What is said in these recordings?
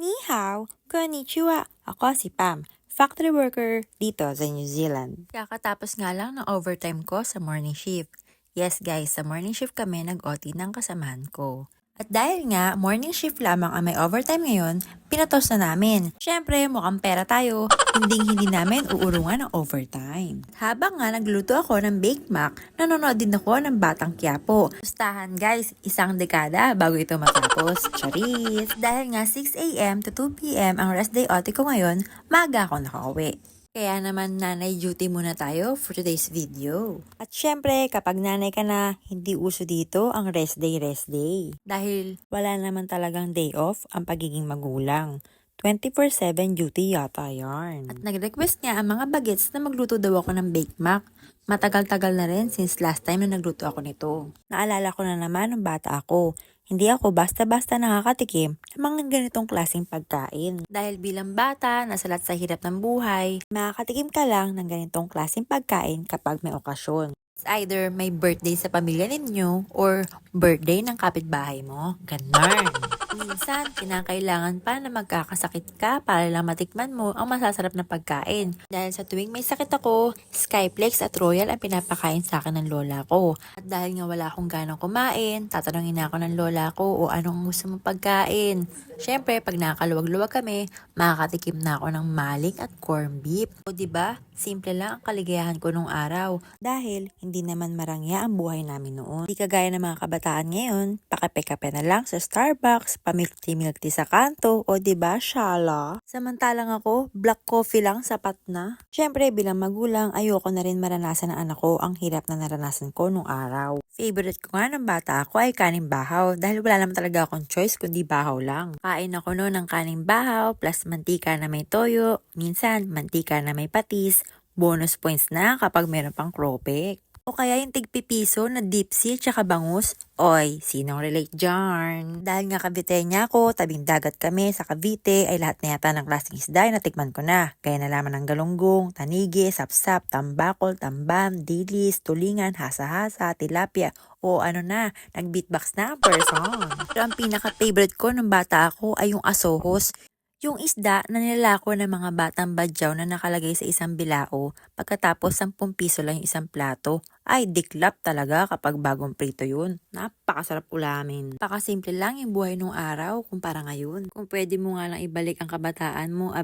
Ni hao, konnichiwa. Ako si Pam, factory worker dito sa New Zealand. Kakatapos nga lang ng overtime ko sa morning shift. Yes guys, sa morning shift kami nag-OT ng kasamahan ko. At dahil nga, morning shift lamang ang may overtime ngayon, pinatos na namin. Syempre, mukhang pera tayo, hindi namin uurungan ng overtime. Habang nga nagluto ako ng Bake Mac, nanonood din ako ng Batang Quiapo. Gustahan guys, isang dekada bago ito matapos. Charis! Dahil nga 6 a.m. to 2 p.m. ang rest day OT ko ngayon, maaga ako nakauwi. Kaya naman nanay duty muna tayo for today's video. At syempre, kapag nanay ka na, hindi uso dito ang rest day. Dahil wala naman talagang day off ang pagiging magulang. 24/7 duty yata yarn. At nag-request nga ang mga bagets na magluto daw ako ng Bake Mac. Matagal-tagal na rin since last time na nagluto ako nito. Naalala ko na naman nung bata ako. Hindi ako basta-basta nakakatikim ng mga ganitong klaseng pagkain. Dahil bilang bata, nasalat sa hirap ng buhay, makakatikim ka lang ng ganitong klaseng pagkain kapag may okasyon. It's either may birthday sa pamilya ninyo or birthday ng kapitbahay mo. Ganon. Minsan, kinakailangan pa na magkakasakit ka para lang matikman mo ang masasarap na pagkain. Dahil sa tuwing may sakit ako, Skyplex at Royal ang pinapakain sa akin ng lola ko. At dahil nga wala akong ganang kumain, tatanungin na ako ng lola ko o anong gusto mong pagkain. Siyempre, pag nakakaluwag-luwag kami, makakatikim na ako ng maling at corned beef. O diba, simple lang ang kaligayahan ko nung araw. Dahil hindi naman marangya ang buhay namin noon. Di kagaya ng mga kabataan ngayon, pakape-kape na lang sa Starbucks, pamilk tea sa kanto, o diba, shala? Samantalang ako, black coffee lang sapat na. Siyempre, bilang magulang, ayoko na rin maranasan ng anak ko ang hirap na naranasan ko nung araw. Favorite ko nga ng bata ako ay kaning bahaw dahil wala naman talaga akong choice kundi bahaw lang. Kain ako noon ng kaning bahaw plus mantika na may toyo, minsan mantika na may patis, bonus points na kapag meron pang kropek. O kaya yung tigpipiso na dipsy tsaka bangus. Oy, sinong relate dyan? Dahil nga Caviteña ako, tabing dagat kami sa Cavite ay lahat na yata ng klaseng isda ay natikman ko na. Gaya na lamang ng galunggong, tanigi, sapsap, tambakol, tambam, dilis, tulingan, hasa-hasa, tilapia, o ano na, nag-beatbox na ang person. Pero ang pinaka-favorite ko nung bata ako ay yung asohos. Yung isda na nilalako ng mga batang badyaw na nakalagay sa isang bilao pagkatapos 10 piso lang yung isang plato. Ay, diklap talaga kapag bagong prito yun. Napakasarap ulamin. Pakasimple lang yung buhay nung araw kumpara ngayon. Kung pwede mo nga lang ibalik ang kabataan mo,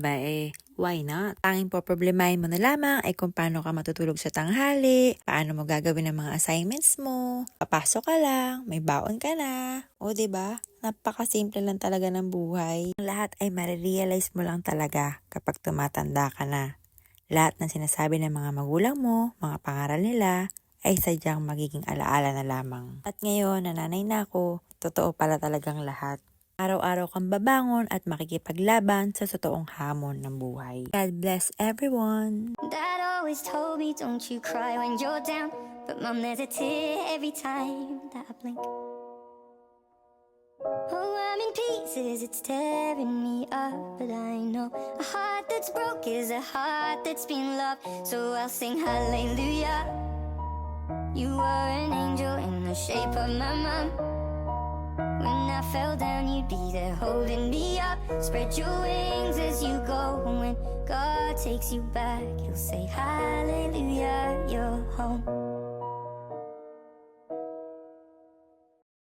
why not? Tanging poproblemahin mo na lamang ay kung paano ka matutulog sa tanghali, paano mo gagawin ang mga assignments mo, papasok ka lang, may baon ka na. O diba? Napakasimple lang talaga ng buhay. Lahat ay marirealize mo lang talaga kapag tumatanda ka na. Lahat ng sinasabi ng mga magulang mo, mga pangaral nila, ay sadyang magiging alaala na lamang. At ngayon, nananay na ako, totoo pala talagang lahat. Araw-araw kang babangon at makikipaglaban sa totoong hamon ng buhay. God bless everyone! Dad always told me don't you cry when you're down, but Mom, there's a tear every time that I blink. Oh, I'm in pieces, it's tearing me up, but I know a heart that's broke is a heart that's been loved, so I'll sing hallelujah. You were an angel in the shape of my mom. When I fell down, you'd be there holding me up. Spread your wings as you go. When God takes you back, you'll say hallelujah, you're home.